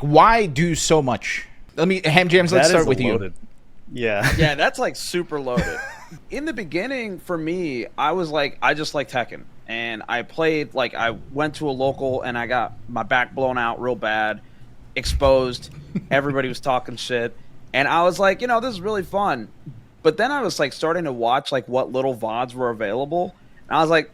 Why do so much? Hamjams, let's start with you. Yeah. Yeah, that's like super loaded. In the beginning, for me, I was like, I just like Tekken. And I played, like, I went to a local and I got my back blown out real bad, exposed. Everybody was talking shit. And I was like, this is really fun. But then I was like starting to watch like what little VODs were available. And I was like,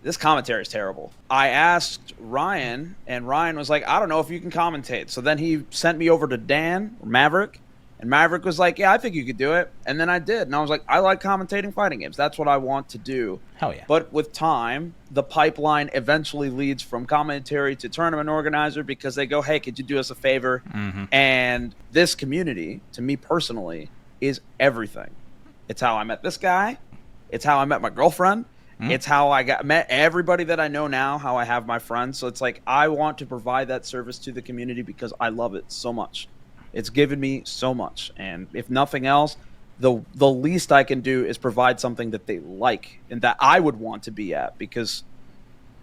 this commentary is terrible. I asked Ryan, and Ryan was like, I don't know if you can commentate. So then he sent me over to Dan, or Maverick, and Maverick was like, yeah, I think you could do it. And then I did. And I was like, I like commentating fighting games. That's what I want to do. Hell yeah. But with time, the pipeline eventually leads from commentary to tournament organizer because they go, hey, could you do us a favor? Mm-hmm. And this community, to me personally, is everything. It's how I met this guy. It's how I met my girlfriend. It's how I met everybody that I know now, how I have my friends. So it's like I want to provide that service to the community because I love it so much. It's given me so much. And if nothing else, the least I can do is provide something that they like and that I would want to be at. Because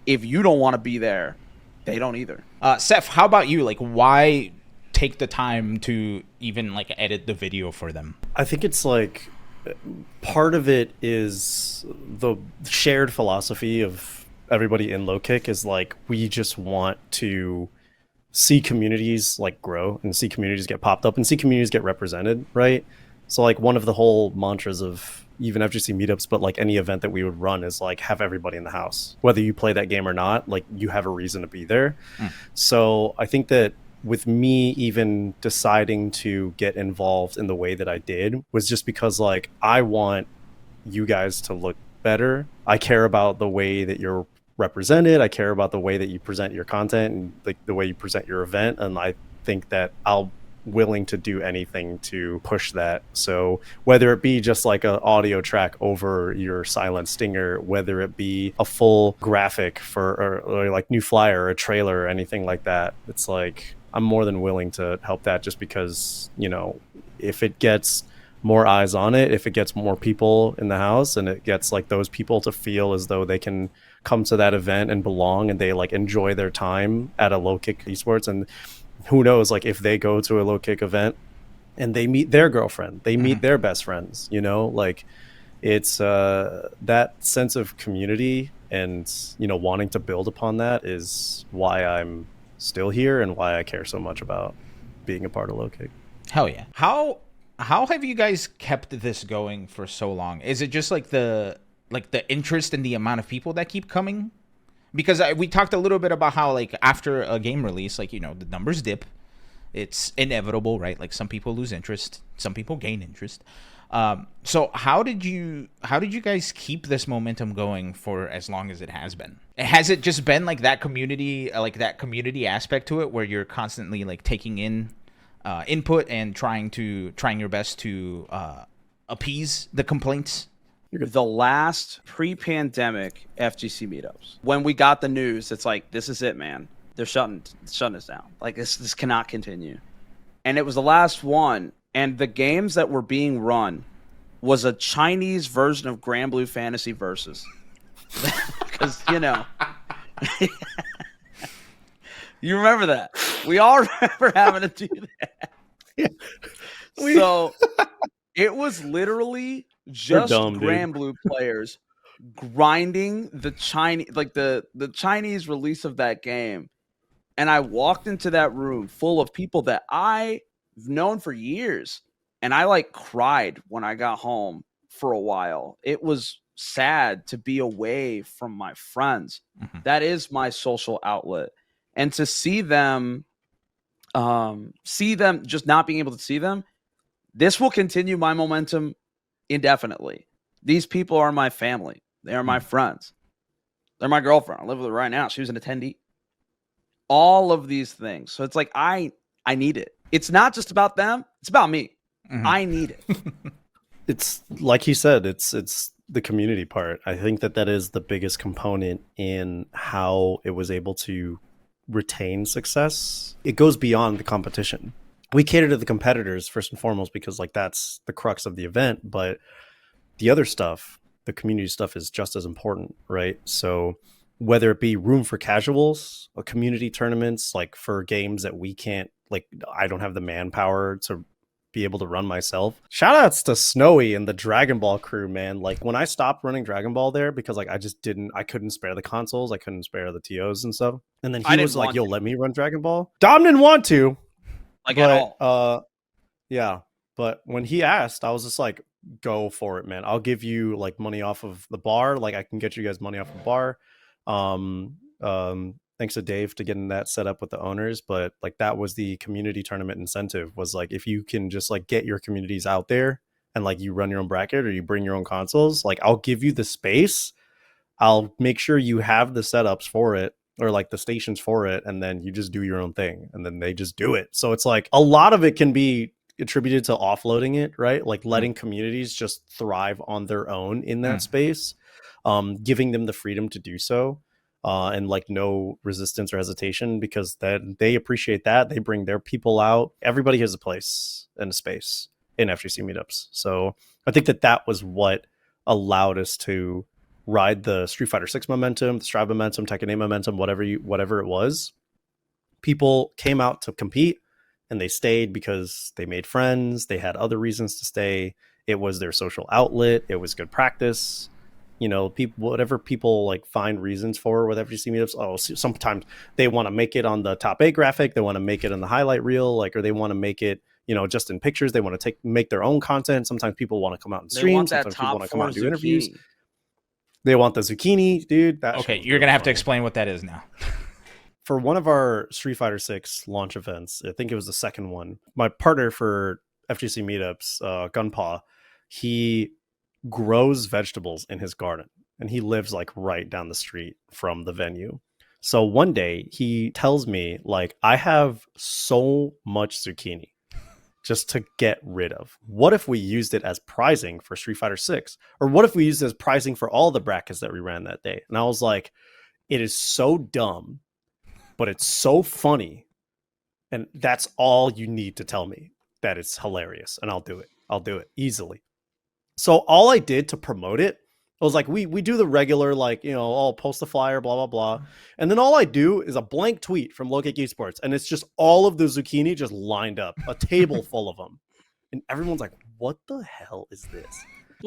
if you don't want to be there, they don't either. Seph, how about you? Like, why take the time to even like edit the video for them? I think it's like part of it is the shared philosophy of everybody in Low Kick is like we just want to see communities like grow and see communities get popped up and see communities get represented, right? So like one of the whole mantras of even FGC meetups, but like any event that we would run is like have everybody in the house, whether you play that game or not, like you have a reason to be there. So I think that with me even deciding to get involved in the way that I did was just because like I want you guys to look better. I care about the way that you're represented. I care about the way that you present your content and like the way you present your event. And I think that I'll willing to do anything to push that. So whether it be just like an audio track over your silent stinger, whether it be a full graphic for or like new flyer or a trailer or anything like that, it's like I'm more than willing to help that just because, if it gets more eyes on it, if it gets more people in the house and it gets like those people to feel as though they can come to that event and belong and they like enjoy their time at a Low Kick esports. And who knows, like if they go to a Low Kick event and they meet their girlfriend, they meet their best friends, like it's that sense of community and, wanting to build upon that is why I'm still here and why I care so much about being a part of Low Kick. Hell yeah. How have you guys kept this going for so long? Is it just like the interest and the amount of people that keep coming? Because we talked a little bit about how like after a game release, like, the numbers dip. It's inevitable, right? Like some people lose interest, some people gain interest. So how did you guys keep this momentum going for as long as it has been? Has it just been like that community aspect to it where you're constantly like taking in input and trying your best to appease the complaints? The last pre-pandemic FGC meetups, when we got the news, it's like, this is it, man. They're shutting us down. Like this cannot continue. And it was the last one. And the games that were being run was a Chinese version of Grand Blue Fantasy Versus. Because, you remember that. We all remember having to do that. Yeah. So it was literally just Grand Blue players grinding the Chinese, like the Chinese release of that game. And I walked into that room full of people that I've known for years. And I like cried when I got home for a while. It was sad to be away from my friends. That is my social outlet. And to see them just not being able to see them, this will continue my momentum indefinitely. These people are my family. They are my friends. They're my girlfriend. I live with her right now. She was an attendee. All of these things. So it's like, I need it. It's not just about them. It's about me. I need it. It's like he said, it's the community part. I think that is the biggest component in how it was able to retain success. It goes beyond the competition. We cater to the competitors first and foremost because like that's the crux of the event, but the other stuff, the community stuff is just as important, right? So whether it be room for casuals, or community tournaments, like for games that we can't, like I don't have the manpower to be able to run myself. Shout outs to Snowy and the Dragon Ball crew, man. Like when I stopped running Dragon Ball there, because like I couldn't spare the consoles, I couldn't spare the TOs and stuff. And then he was like, yo, let me run Dragon Ball. Dom didn't want to. Like at all. Yeah. But when he asked, I was just like, go for it, man. I'll give you like money off of the bar. Like I can get you guys money off the bar. Thanks to Dave to getting that set up with the owners, but like that was the community tournament incentive, was like if you can just like get your communities out there and like you run your own bracket or you bring your own consoles, like I'll give you the space, I'll make sure you have the setups for it or like the stations for it, and then you just do your own thing and then they just do it. So it's like a lot of it can be attributed to offloading it, right? Like letting communities just thrive on their own in that space, giving them the freedom to do so. And like no resistance or hesitation, because then they appreciate that. They bring their people out. Everybody has a place and a space in FGC meetups. So I think that was what allowed us to ride the Street Fighter 6 momentum, the Strive momentum, Tekken 8 momentum, whatever it was. People came out to compete and they stayed because they made friends. They had other reasons to stay. It was their social outlet. It was good practice. You know, people, whatever people like find reasons for with FGC meetups. Oh, sometimes they want to make it on the top 8 graphic. They want to make it in the highlight reel, like, or they want to make it, you know, just in pictures. They want to make their own content. Sometimes people want to come out and stream. Sometimes people want to come out and do interviews. They want the zucchini, dude. Okay, you're gonna have to explain what that is now. For one of our Street Fighter 6 launch events, I think it was the second one, my partner for FGC meetups, Gunpaw, he grows vegetables in his garden and he lives like right down the street from the venue. So one day he tells me, like, I have so much zucchini just to get rid of. What if we used it as prizing for Street Fighter 6? Or what if we used it as prizing for all the brackets that we ran that day? And I was like, it is so dumb, but it's so funny. And that's all you need to tell me that it's hilarious. And I'll do it easily. So all I did to promote it, I was like, we do the regular, like, you know, I'll post a flyer, blah, blah, blah. And then all I do is a blank tweet from Low Kick Esports. And it's just all of the zucchini just lined up, a table full of them. And everyone's like, what the hell is this?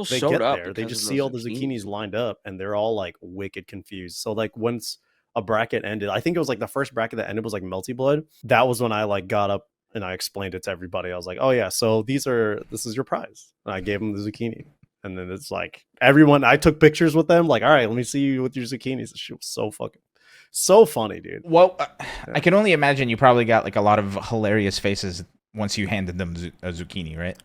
They get there, they just see all the zucchinis lined up and they're all like wicked confused. So like once a bracket ended, I think it was like the first bracket that ended was like Melty Blood. That was when I like got up and I explained it to everybody. I was like, oh yeah, so this is your prize. And I gave them the zucchini. And then it's like everyone, I took pictures with them. Like, all right, let me see you with your zucchinis. She was so funny, dude. Well, I can only imagine you probably got like a lot of hilarious faces once you handed them a zucchini, right?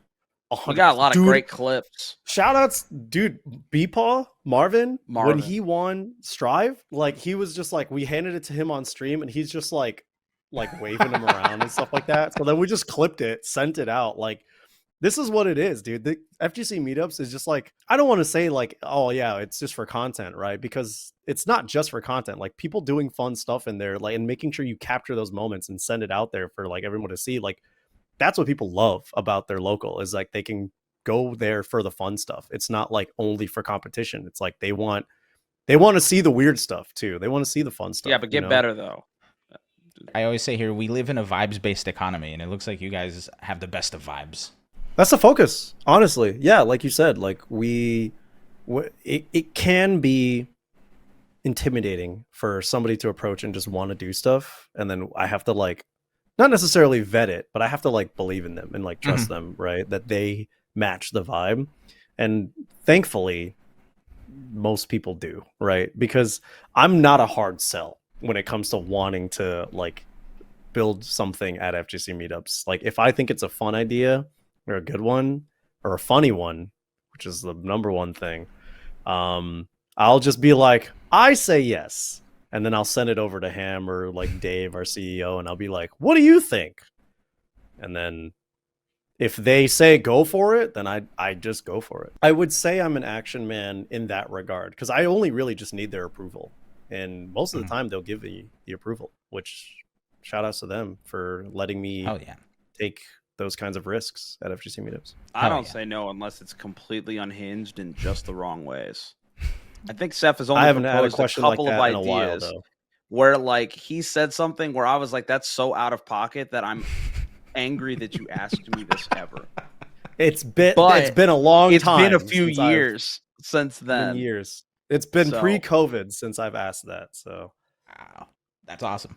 We got a lot of great clips. Shout outs, dude. Beepaw, Marvin, when he won Strive, like he was just like, we handed it to him on stream and he's just like waving him around and stuff like that. So then we just clipped it, sent it out. Like, this is what it is, dude. The FGC meetups is just like, I don't want to say like, oh yeah, it's just for content, right? Because it's not just for content. Like people doing fun stuff in there, like, and making sure you capture those moments and send it out there for like everyone to see. Like that's what people love about their local, is like they can go there for the fun stuff. It's not like only for competition. It's like they want to see the weird stuff too. They want to see the fun stuff. Yeah, but get better though. I always say here, we live in a vibes-based economy, and it looks like you guys have the best of vibes. That's the focus, honestly. Yeah, like you said, like it can be intimidating for somebody to approach and just want to do stuff, and then I have to like not necessarily vet it, but I have to like believe in them and like trust them, right? That they match the vibe. And thankfully, most people do, right? Because I'm not a hard sell when it comes to wanting to like build something at FGC meetups. Like if I think it's a fun idea or a good one or a funny one, which is the number one thing, I'll just be like, I say yes. And then I'll send it over to Ham or like Dave, our CEO, and I'll be like, what do you think? And then if they say go for it, then I just go for it. I would say I'm an action man in that regard, because I only really just need their approval. And most of the time they'll give the approval, which shout outs to them for letting me take those kinds of risks at FGC meetups. I don't say no unless it's completely unhinged in just the wrong ways. I think Seph has only I haven't had a proposed question a like couple of that in a while, ideas though. where like he said something where I was like, "That's so out of pocket that I'm angry that you asked me this ever." It's But been a long it's time. been a few since I've- years since then. Been years. It's been So- pre-COVID since I've asked that. So Wow, that's awesome.